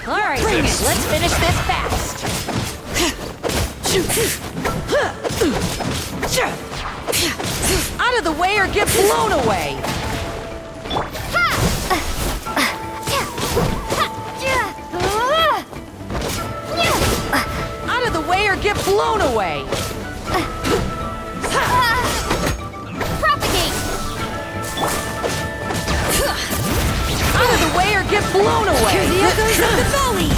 Alright, let's finish this fast. Out of the way or get blown away! Out of the way or get blown away! Propagate! Out of the way or get blown away! Hear the echoes of the valley!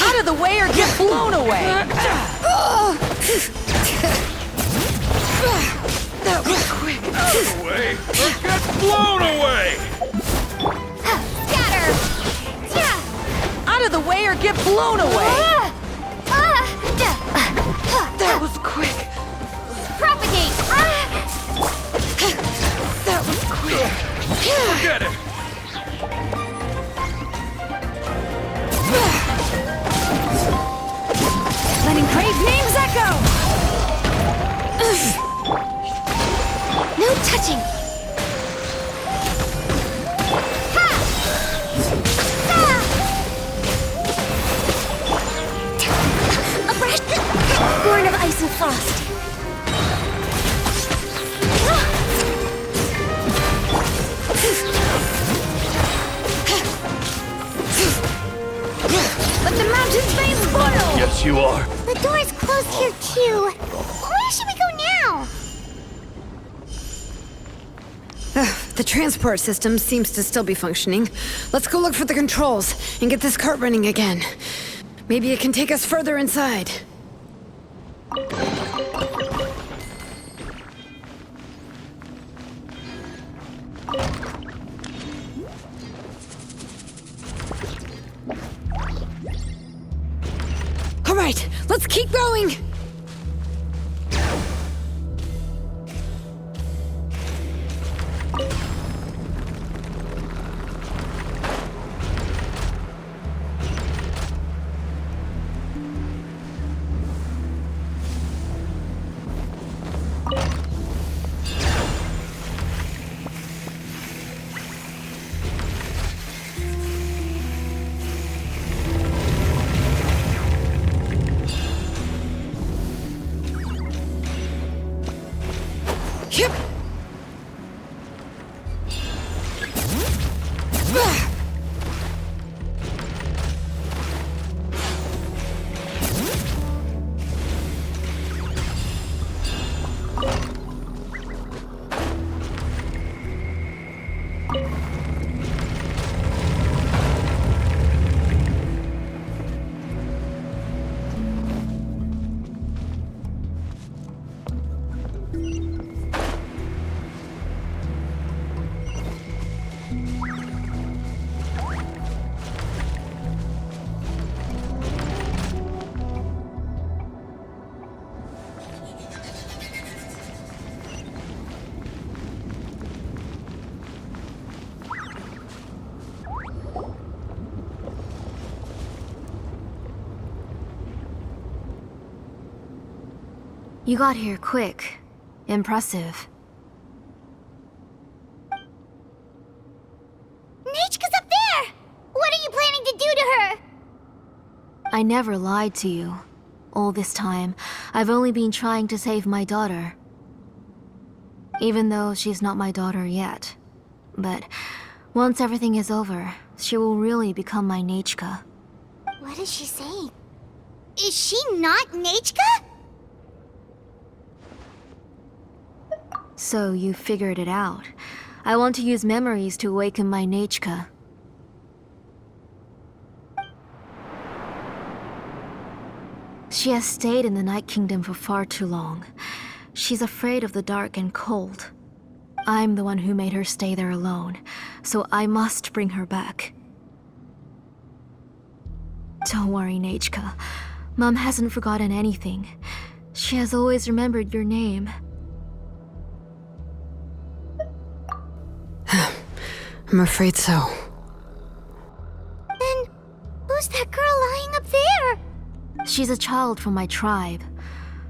Out of the way or get blown away! That was quick. Out of the way! Or get blown away! Scatter! Out of the way or get blown away! That was quick. Propagate! That was quick. Forget it! Letting crave names echo! No touching! Ha! A brush! Born of ice and frost! Let the mountains be spoiled! Yes, you are. The door's closed here, too. Where should we go now? The transport system seems to still be functioning. Let's go look for the controls and get this cart running again. Maybe it can take us further inside. All right, let's keep going! Yep. You got here quick. Impressive. Nechka's up there! What are you planning to do to her? I never lied to you. All this time, I've only been trying to save my daughter. Even though she's not my daughter yet. But once everything is over, she will really become my Nechka. What is she saying? Is she not Nechka? So you figured it out. I want to use memories to awaken my Nechka. She has stayed in the Night Kingdom for far too long. She's afraid of the dark and cold. I'm the one who made her stay there alone, so I must bring her back. Don't worry, Nachka. Mom hasn't forgotten anything. She has always remembered your name. I'm afraid so. Then, who's that girl lying up there? She's a child from my tribe.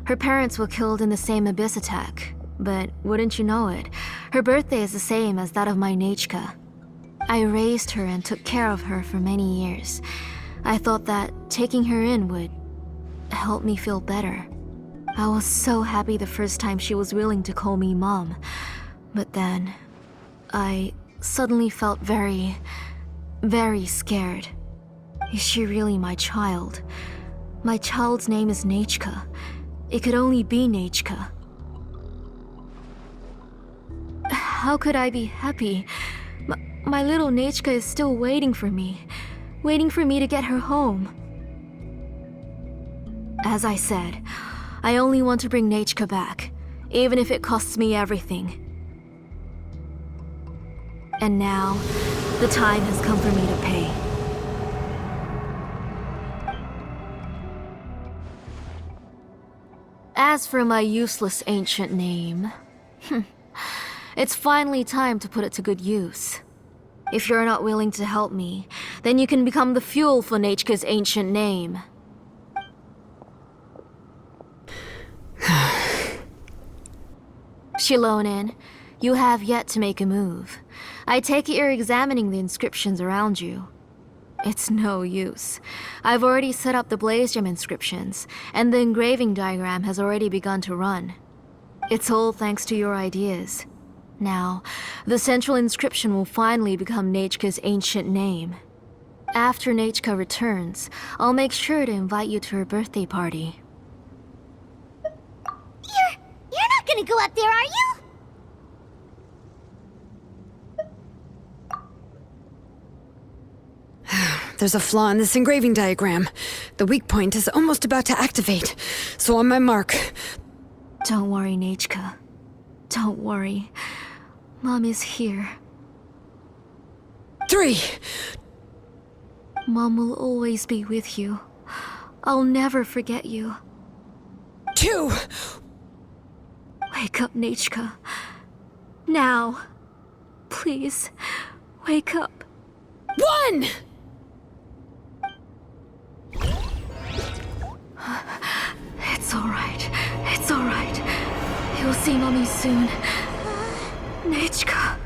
Her parents were killed in the same abyss attack. But wouldn't you know it, her birthday is the same as that of my Nachka. I raised her and took care of her for many years. I thought that taking her in would help me feel better. I was so happy the first time she was willing to call me Mom. But then, I suddenly felt very, very scared. Is she really my child? My child's name is Nachka. It could only be Nachka. How could I be happy? My little Nachka is still waiting for me to get her home. As I said, I only want to bring Nachka back, even if it costs me everything. And now, the time has come for me to pay. As for my useless ancient name, it's finally time to put it to good use. If you're not willing to help me, then you can become the fuel for Nachka's ancient name. Shilonin, you have yet to make a move. I take it you're examining the inscriptions around you. It's no use. I've already set up the Blaze Gem inscriptions, and the engraving diagram has already begun to run. It's all thanks to your ideas. Now, the central inscription will finally become Nachka's ancient name. After Nachka returns, I'll make sure to invite you to her birthday party. You're not gonna go up there, are you? There's a flaw in this engraving diagram. The weak point is almost about to activate. So on my mark. Don't worry, Nachka. Don't worry. Mom is here. 3. Mom will always be with you. I'll never forget you. 2. Wake up, Nachka. Now. Please, wake up. 1. It's alright. It's alright. You'll see Mommy soon. Nachka.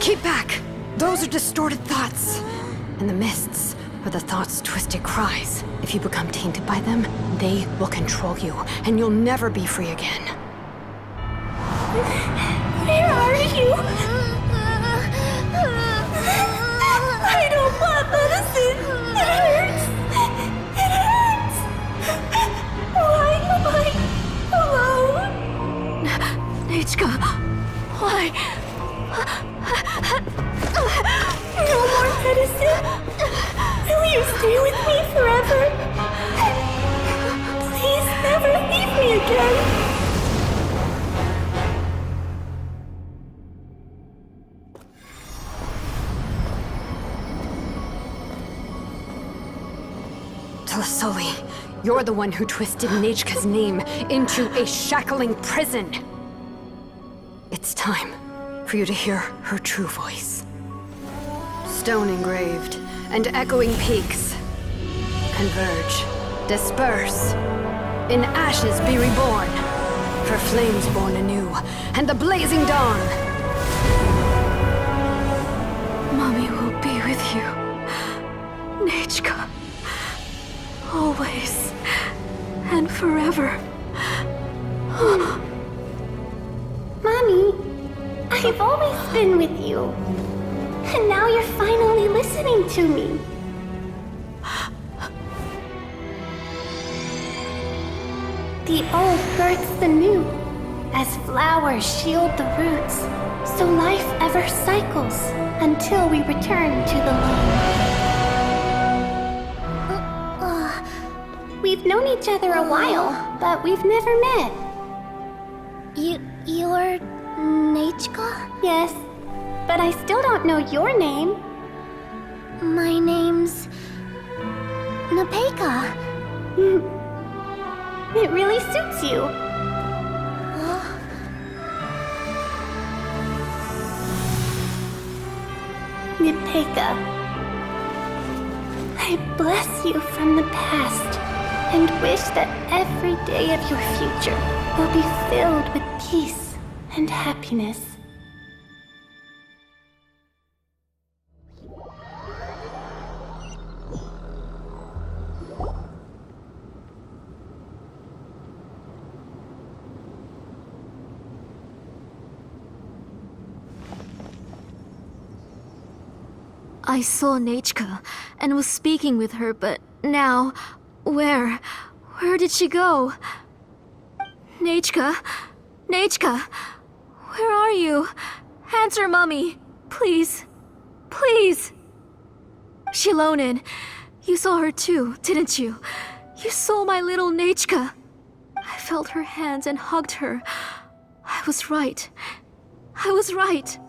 Keep back. Those are distorted thoughts. And the mists are the thoughts' twisted cries. If you become tainted by them, they will control you, and you'll never be free again. Where are you? I don't want medicine. It hurts. It hurts. Why am I alone? Nachka, why? No more medicine. Will you stay with me forever? Please never leave me again. Telasoli, you're the one who twisted Nachka's name into a shackling prison. It's time for you to hear her true voice. Stone engraved and echoing peaks converge, disperse, in ashes be reborn, for flames born anew, and the blazing dawn. Mommy will be with you. Nachka. Always. And forever. Mommy, I've always been with you. And now you're finally listening to me. The old births the new, as flowers shield the roots, so life ever cycles until we return to the loam. We've known each other a while, but we've never met. You're Nechka? Yes, but I still don't know your name. My name's Nepeka. It really suits you. Nepeka, I bless you from the past and wish that every day of your future will be filled with peace and happiness. I saw Nechka and was speaking with her, but now, where did she go? Nechka? Nechka? Where are you? Answer, Mummy. Please. Please. Shilonen, you saw her too, didn't you? You saw my little Nechka. I felt her hands and hugged her. I was right. I was right.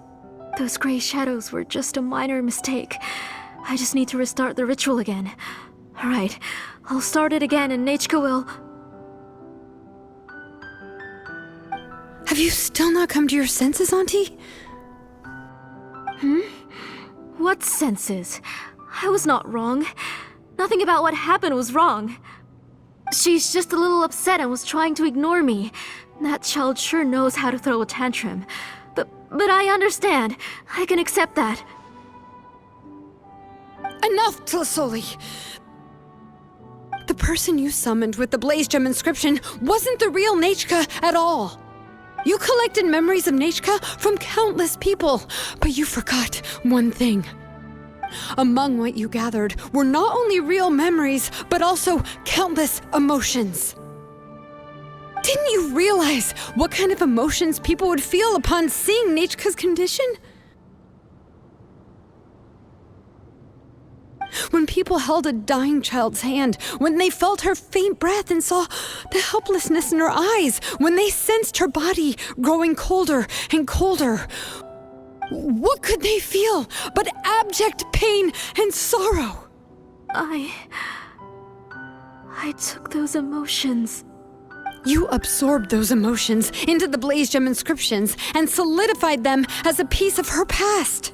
Those gray shadows were just a minor mistake. I just need to restart the ritual again. Alright, I'll start it again and Nechka will... Have you still not come to your senses, Auntie? What senses? I was not wrong. Nothing about what happened was wrong. She's just a little upset and was trying to ignore me. That child sure knows how to throw a tantrum. But I understand. I can accept that. Enough, Tlasoli! The person you summoned with the Blaze Gem inscription wasn't the real Nechka at all. You collected memories of Nechka from countless people, but you forgot one thing. Among what you gathered were not only real memories, but also countless emotions. Didn't you realize what kind of emotions people would feel upon seeing Nechka's condition? When people held a dying child's hand, when they felt her faint breath and saw the helplessness in her eyes, when they sensed her body growing colder and colder, what could they feel but abject pain and sorrow? I took those emotions. You absorbed those emotions into the Blaze Gem inscriptions and solidified them as a piece of her past.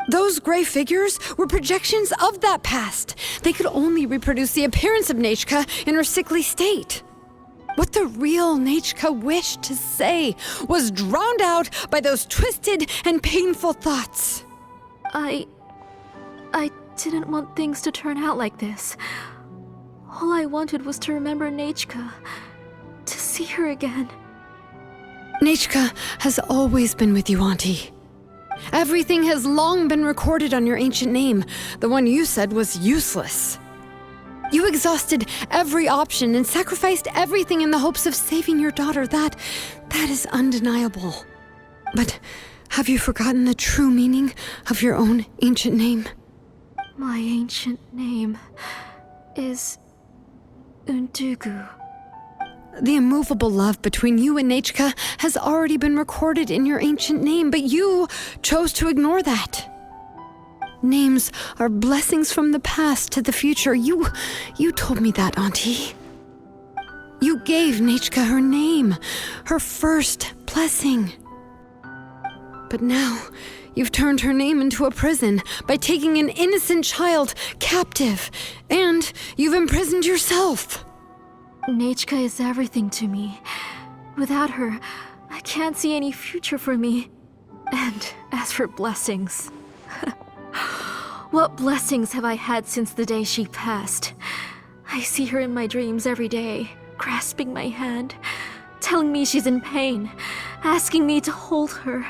Those gray figures were projections of that past. They could only reproduce the appearance of Nechka in her sickly state. What the real Nechka wished to say was drowned out by those twisted and painful thoughts. I didn't want things to turn out like this. All I wanted was to remember Nechka. To see her again. Nechka has always been with you, Auntie. Everything has long been recorded on your ancient name, the one you said was useless. You exhausted every option and sacrificed everything in the hopes of saving your daughter. That is undeniable. But have you forgotten the true meaning of your own ancient name? My ancient name is Undugu. The immovable love between you and Nechka has already been recorded in your ancient name, but you chose to ignore that. Names are blessings from the past to the future. You told me that, Auntie. You gave Nechka her name, her first blessing. But now, you've turned her name into a prison by taking an innocent child captive, and you've imprisoned yourself. Nechka is everything to me. Without her, I can't see any future for me. And as for blessings... What blessings have I had since the day she passed? I see her in my dreams every day, grasping my hand, telling me she's in pain, asking me to hold her.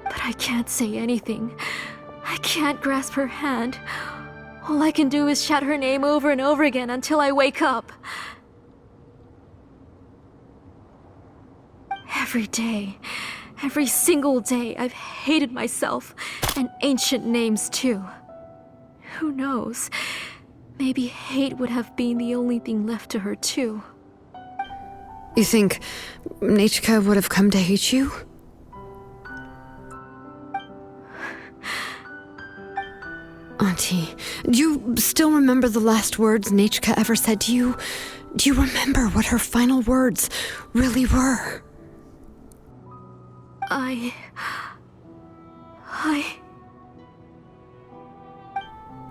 But I can't say anything. I can't grasp her hand. All I can do is shout her name over and over again until I wake up. Every day, every single day, I've hated myself, and ancient names too. Who knows? Maybe hate would have been the only thing left to her too. You think Nechka would have come to hate you? Auntie, do you still remember the last words Nechka ever said to you? Do you remember what her final words really were?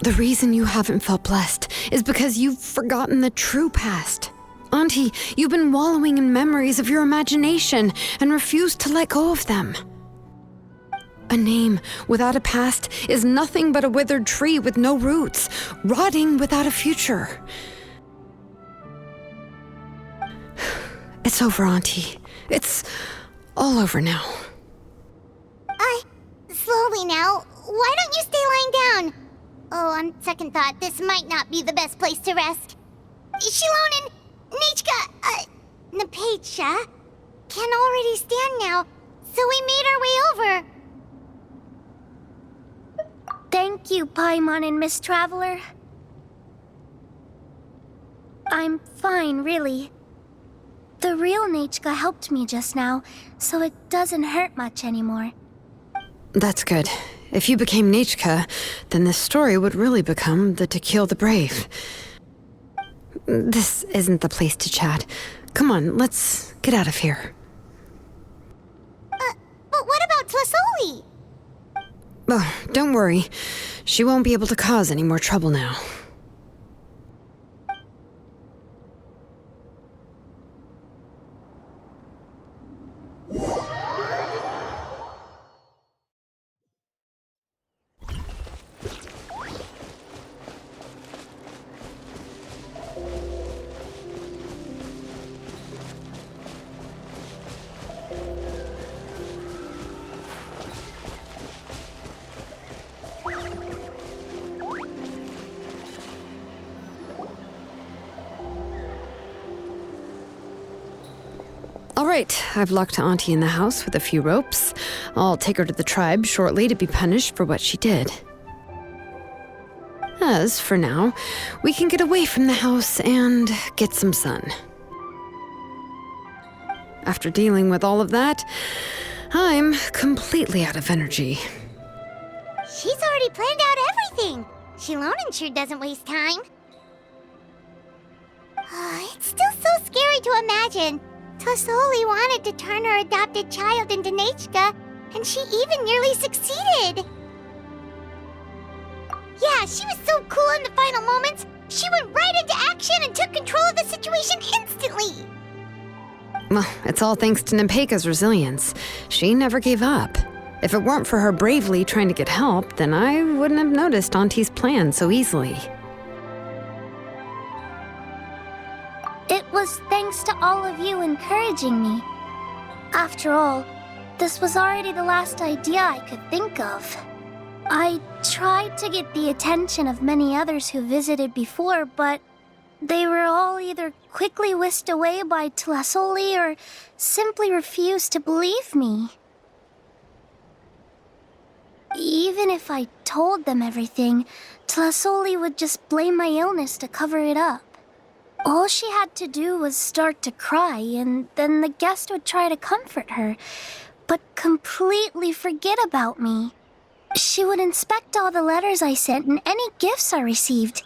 The reason you haven't felt blessed is because you've forgotten the true past. Auntie, you've been wallowing in memories of your imagination and refused to let go of them. A name without a past is nothing but a withered tree with no roots, rotting without a future. It's over, Auntie. It's all over now. Slowly now. Why don't you stay lying down? Oh, on second thought, this might not be the best place to rest. Shilon and Nechka, Napecha, can already stand now, so we made our way over. Thank you, Paimon and Miss Traveler. I'm fine, really. The real Nechka helped me just now, so it doesn't hurt much anymore. That's good. If you became Nechka, then this story would really become the To Kill the Brave. This isn't the place to chat. Come on, let's get out of here. But what about Tlasoli? Oh, don't worry. She won't be able to cause any more trouble now. All right, I've locked Auntie in the house with a few ropes. I'll take her to the tribe shortly to be punished for what she did. As for now, we can get away from the house and get some sun. After dealing with all of that, I'm completely out of energy. She's already planned out everything. Shilonen sure doesn't waste time. It's still so scary to imagine. Tlasoli wanted to turn her adopted child into Nechka, and she even nearly succeeded. Yeah, she was so cool in the final moments. She went right into action and took control of the situation instantly. Well, it's all thanks to Nempeka's resilience. She never gave up. If it weren't for her bravely trying to get help, then I wouldn't have noticed Auntie's plan so easily. It was thanks to all of you encouraging me. After all, this was already the last idea I could think of. I tried to get the attention of many others who visited before, but they were all either quickly whisked away by Tlasoli or simply refused to believe me. Even if I told them everything, Tlasoli would just blame my illness to cover it up. All she had to do was start to cry, and then the guest would try to comfort her, but completely forget about me. She would inspect all the letters I sent and any gifts I received.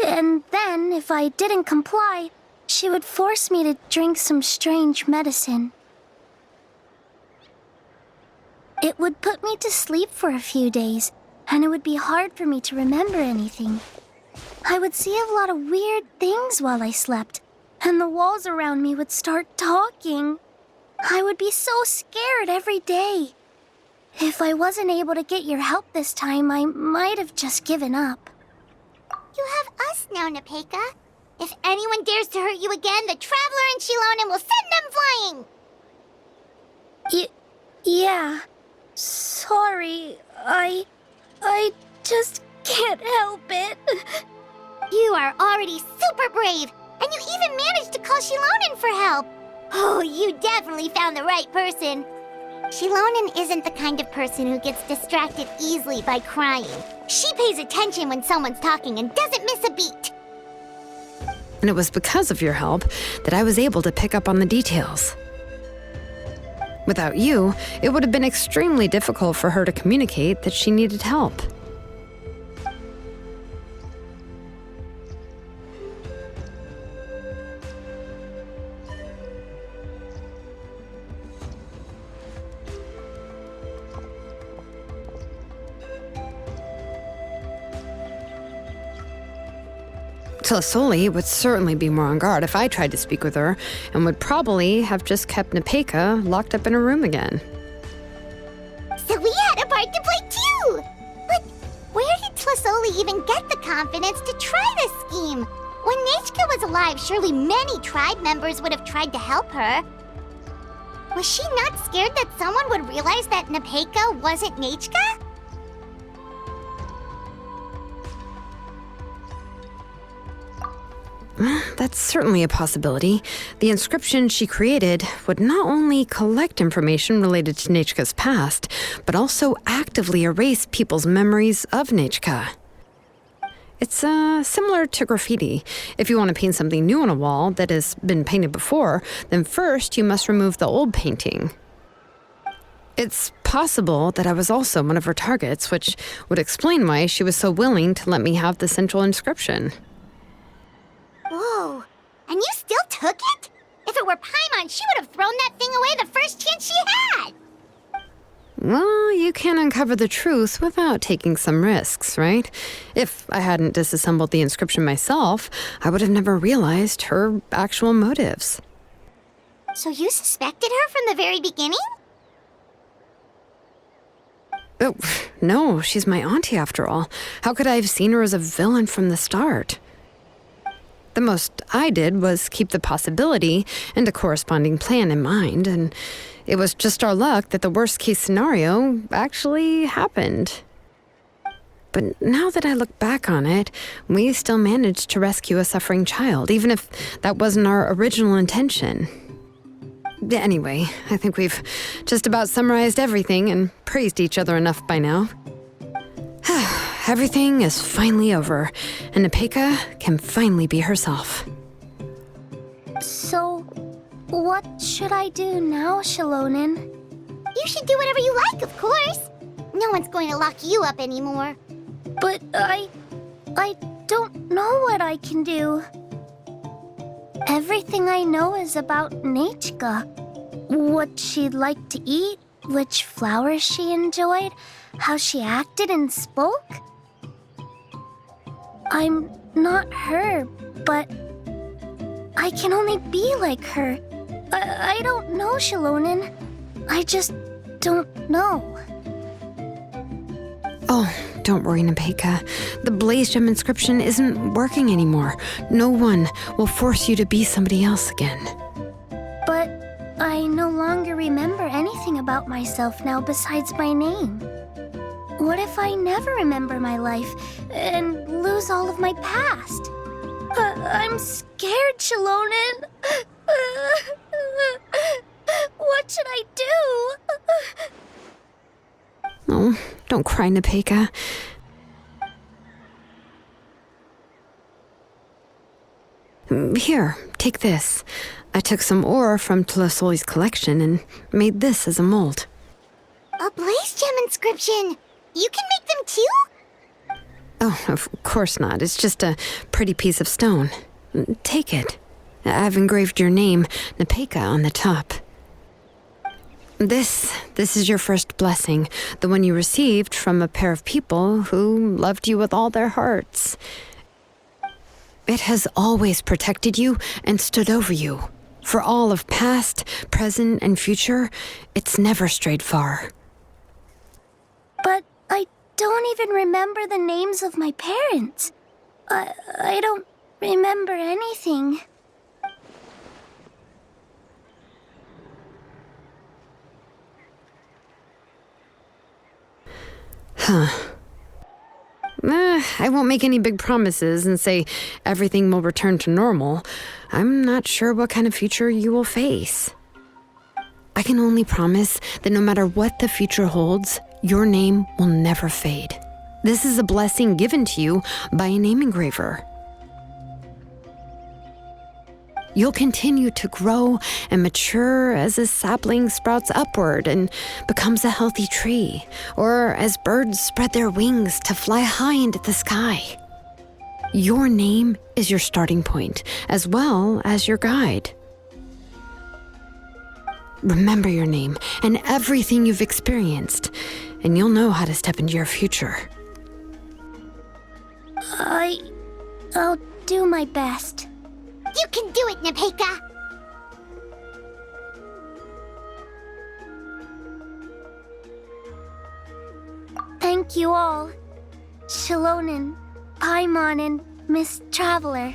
And then, if I didn't comply, she would force me to drink some strange medicine. It would put me to sleep for a few days, and it would be hard for me to remember anything. I would see a lot of weird things while I slept, and the walls around me would start talking. I would be so scared every day. If I wasn't able to get your help this time, I might have just given up. You have us now, Nempeka. If anyone dares to hurt you again, the Traveler and Shilonen will send them flying! Yeah. Sorry, I just can't help it. You are already super brave, and you even managed to call Shilonen for help. Oh, you definitely found the right person. Shilonen isn't the kind of person who gets distracted easily by crying. She pays attention when someone's talking and doesn't miss a beat. And it was because of your help that I was able to pick up on the details. Without you, it would have been extremely difficult for her to communicate that she needed help. Tlasoli would certainly be more on guard if I tried to speak with her, and would probably have just kept Nepeka locked up in her room again. So we had a part to play too! But where did Tlasoli even get the confidence to try this scheme? When Nechka was alive, surely many tribe members would have tried to help her. Was she not scared that someone would realize that Nepeka wasn't Nechka? That's certainly a possibility. The inscription she created would not only collect information related to Nechka's past, but also actively erase people's memories of Nechka. It's similar to graffiti. If you want to paint something new on a wall that has been painted before, then first you must remove the old painting. It's possible that I was also one of her targets, which would explain why she was so willing to let me have the central inscription. Whoa, and you still took it? If it were Paimon, she would have thrown that thing away the first chance she had! Well, you can uncover the truth without taking some risks, right? If I hadn't disassembled the inscription myself, I would have never realized her actual motives. So you suspected her from the very beginning? Oh, no, she's my auntie after all. How could I have seen her as a villain from the start? The most I did was keep the possibility and a corresponding plan in mind, and it was just our luck that the worst-case scenario actually happened. But now that I look back on it, we still managed to rescue a suffering child, even if that wasn't our original intention. Anyway, I think we've just about summarized everything and praised each other enough by now. Everything is finally over, and Nepeka can finally be herself. So, what should I do now, Shilonen? You should do whatever you like, of course. No one's going to lock you up anymore. But I don't know what I can do. Everything I know is about Nechka. What she'd like to eat, which flowers she enjoyed, how she acted and spoke. I'm not her, but I can only be like her. I don't know, Shilonen. I just don't know. Oh, don't worry, Nepeka. The Blaze Gem inscription isn't working anymore. No one will force you to be somebody else again. But I no longer remember anything about myself now besides my name. What if I never remember my life and lose all of my past? I'm scared, Shilonen. What should I do? Oh, don't cry, Nepeka. Here, take this. I took some ore from Tlasoli's collection and made this as a mold. A Blaze Gem inscription! You can make them too? Oh, of course not. It's just a pretty piece of stone. Take it. I've engraved your name, Nepeka, on the top. This is your first blessing, the one you received from a pair of people who loved you with all their hearts. It has always protected you and stood over you. For all of past, present, and future, it's never strayed far. But I don't even remember the names of my parents. I don't remember anything. I won't make any big promises and say everything will return to normal. I'm not sure what kind of future you will face. I can only promise that no matter what the future holds, your name will never fade. This is a blessing given to you by a name engraver. You'll continue to grow and mature as a sapling sprouts upward and becomes a healthy tree, or as birds spread their wings to fly high into the sky. Your name is your starting point, as well as your guide. Remember your name and everything you've experienced, and you'll know how to step into your future. I'll do my best. You can do it, Nepeka! Thank you all. Shilonen, Paimon, and Miss Traveler.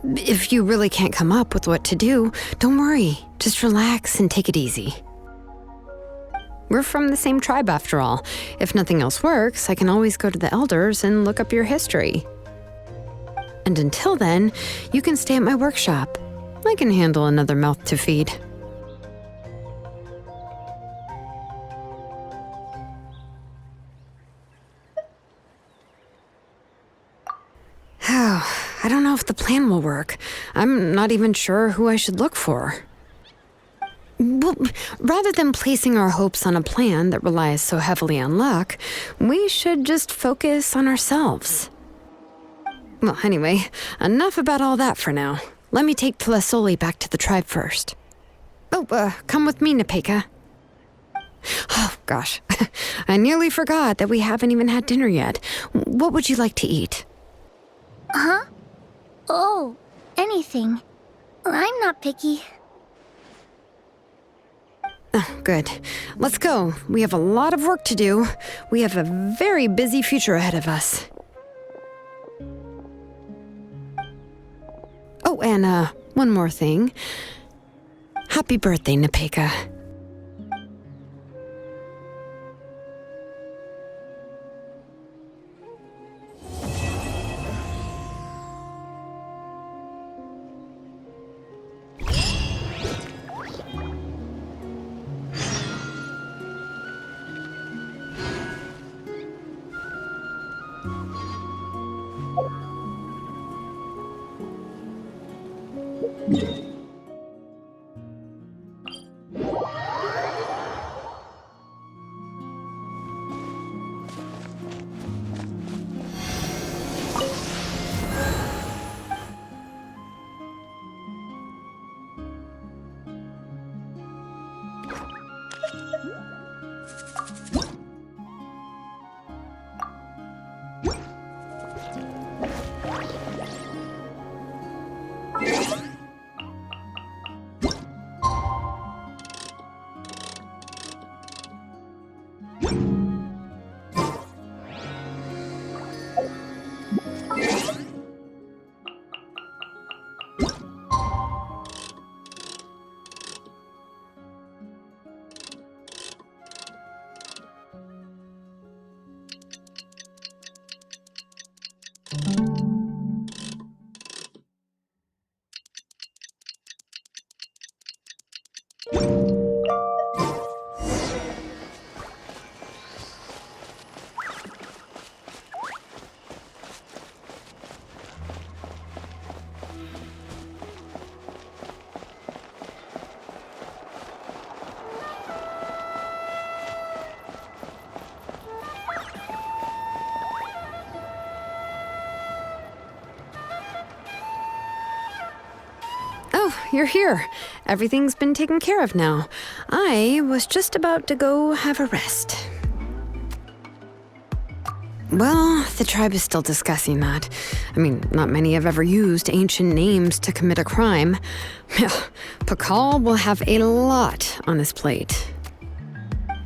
If you really can't come up with what to do, don't worry. Just relax and take it easy. We're from the same tribe after all. If nothing else works, I can always go to the elders and look up your history. And until then, you can stay at my workshop. I can handle another mouth to feed. I don't know if the plan will work. I'm not even sure who I should look for. Well, rather than placing our hopes on a plan that relies so heavily on luck, we should just focus on ourselves. Well, anyway, enough about all that for now. Let me take Tlasoli back to the tribe first. Oh, come with me, Nepeka. Oh, gosh. I nearly forgot that we haven't even had dinner yet. What would you like to eat? Huh? Oh, anything. I'm not picky. Oh, good. Let's go. We have a lot of work to do. We have a very busy future ahead of us. Oh, and one more thing. Happy birthday, Nepeka. Oh, you're here. Everything's been taken care of now. I was just about to go have a rest. Well, the tribe is still discussing that. I mean, not many have ever used ancient names to commit a crime. Pakal will have a lot on his plate.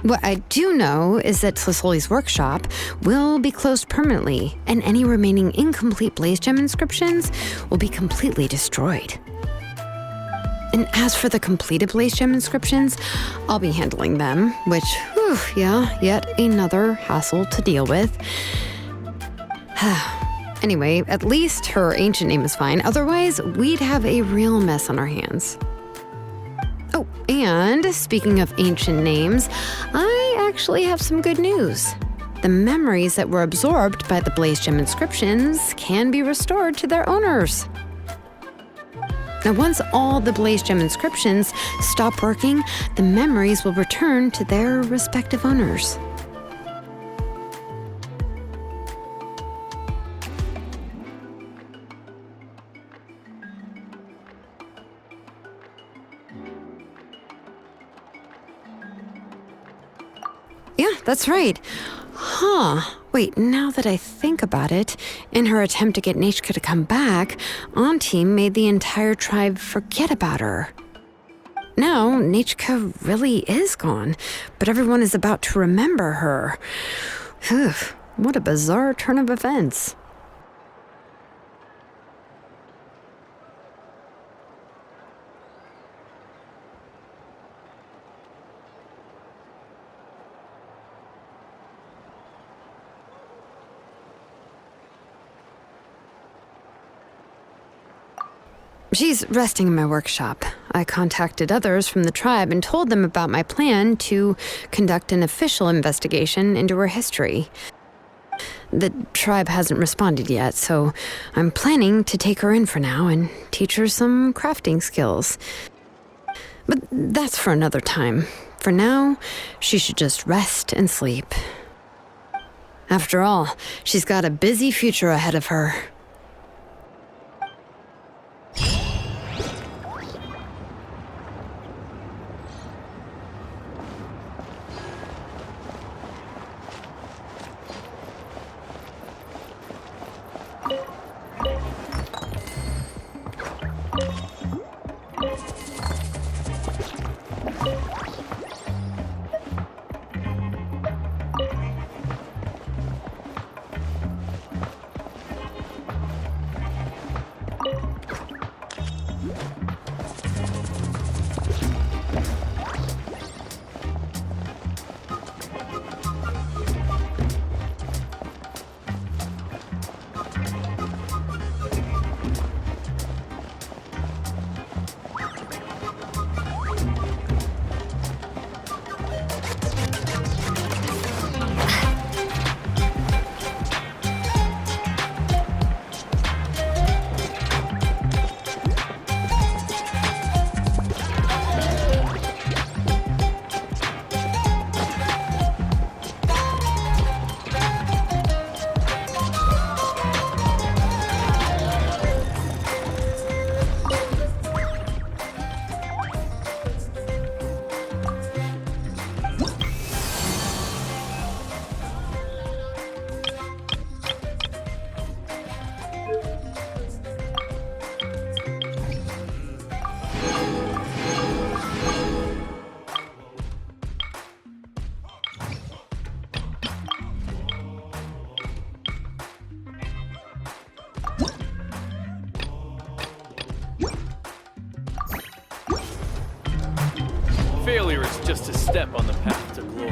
What I do know is that Tlasoli's workshop will be closed permanently, and any remaining incomplete Blaze Gem inscriptions will be completely destroyed. And as for the completed Blaze Gem inscriptions, I'll be handling them, which, Whew, yeah, yet another hassle to deal with. Anyway, at least her ancient name is fine. Otherwise, we'd have a real mess on our hands. Oh, and speaking of ancient names, I actually have some good news. The memories that were absorbed by the Blaze Gem inscriptions can be restored to their owners. Now, once all the Blaze Gem inscriptions stop working, the memories will return to their respective owners. Yeah, that's right. Wait, now that I think about it, in her attempt to get Nechka to come back, Auntie made the entire tribe forget about her. Now, Nechka really is gone, but everyone is about to remember her. Phew, what a bizarre turn of events. She's resting in my workshop. I contacted others from the tribe and told them about my plan to conduct an official investigation into her history. The tribe hasn't responded yet, so I'm planning to take her in for now and teach her some crafting skills. But that's for another time. For now, she should just rest and sleep. After all, she's got a busy future ahead of her. Failure is just a step on the path to glory.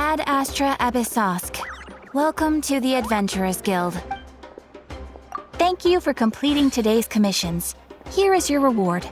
Ad Astra Abyssosk. Welcome to the Adventurers Guild. Thank you for completing today's commissions. Here is your reward.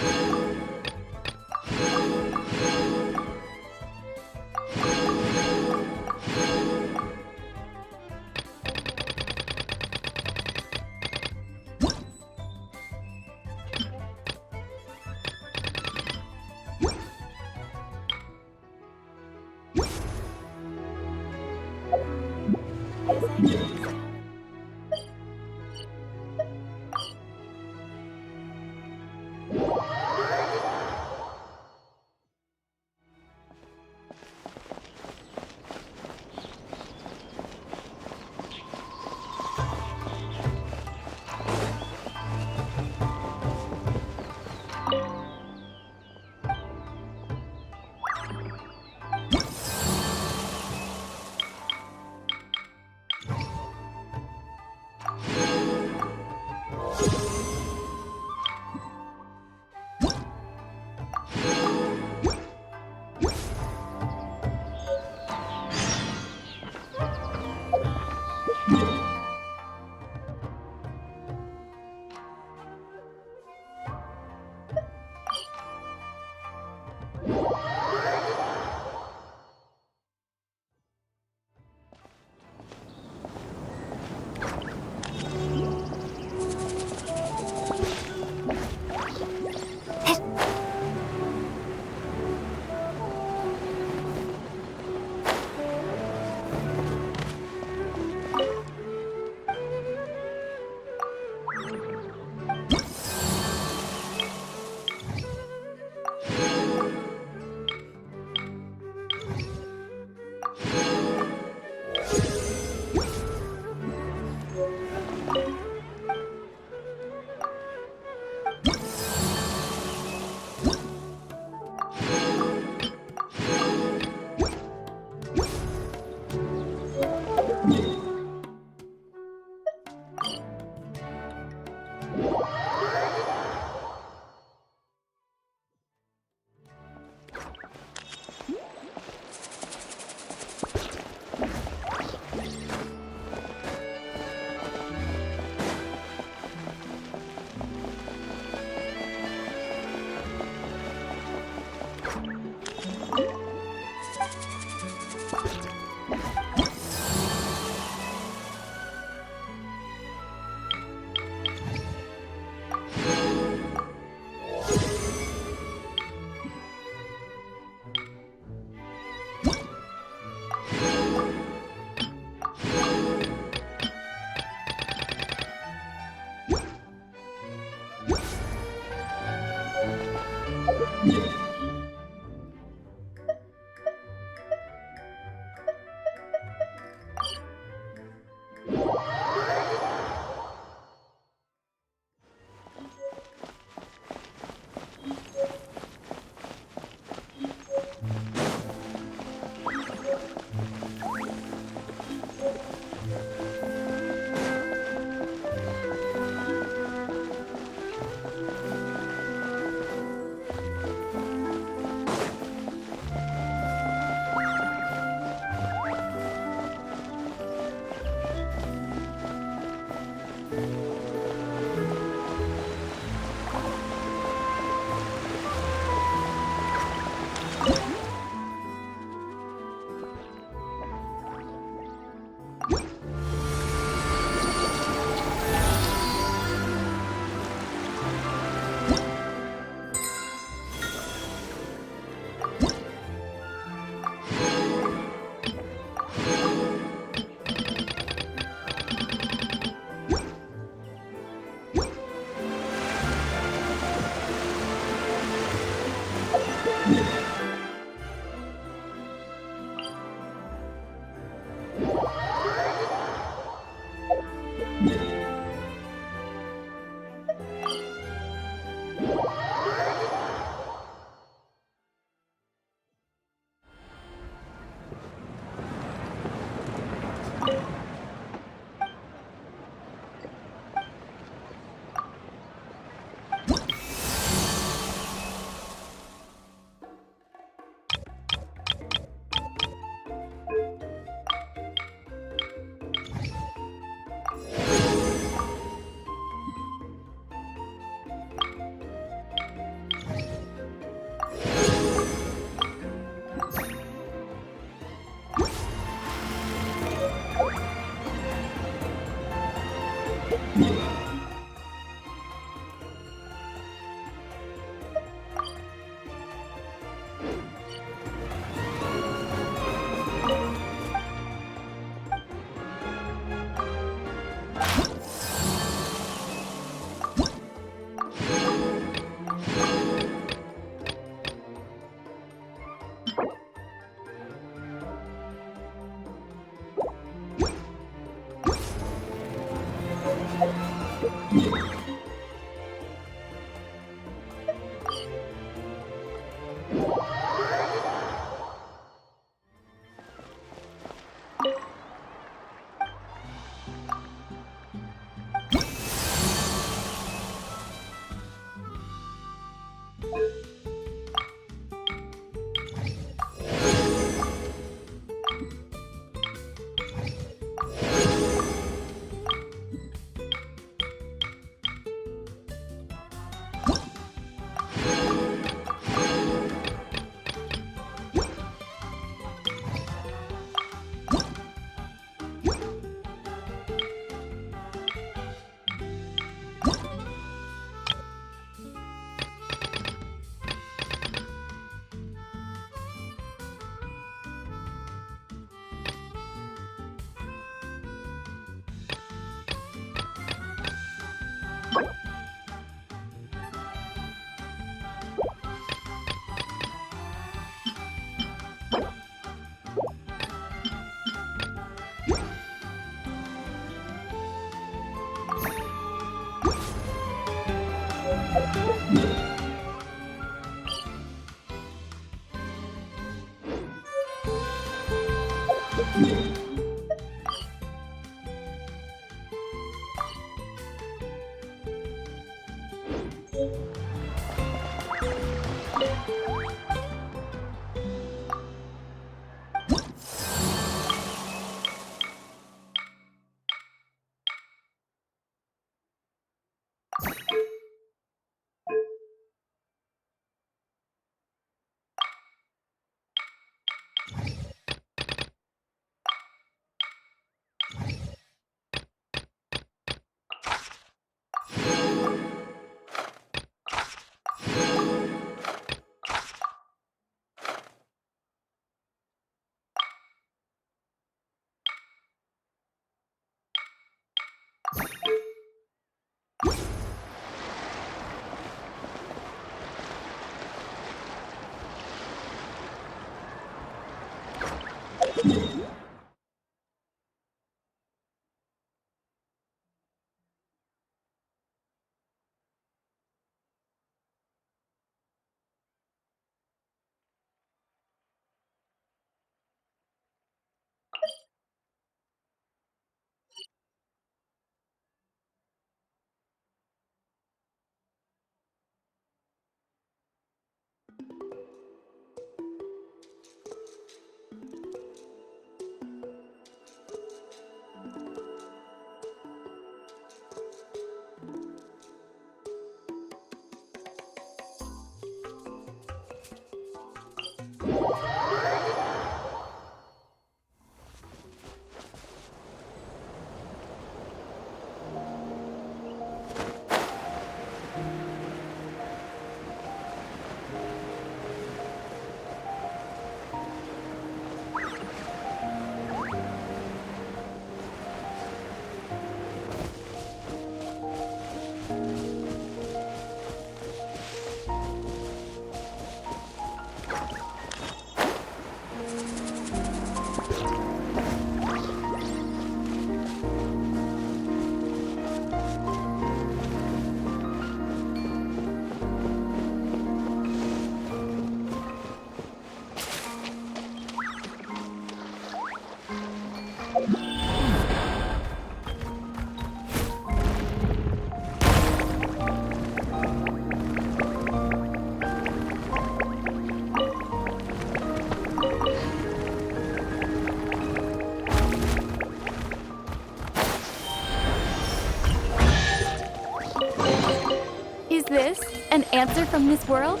this? An answer from this world?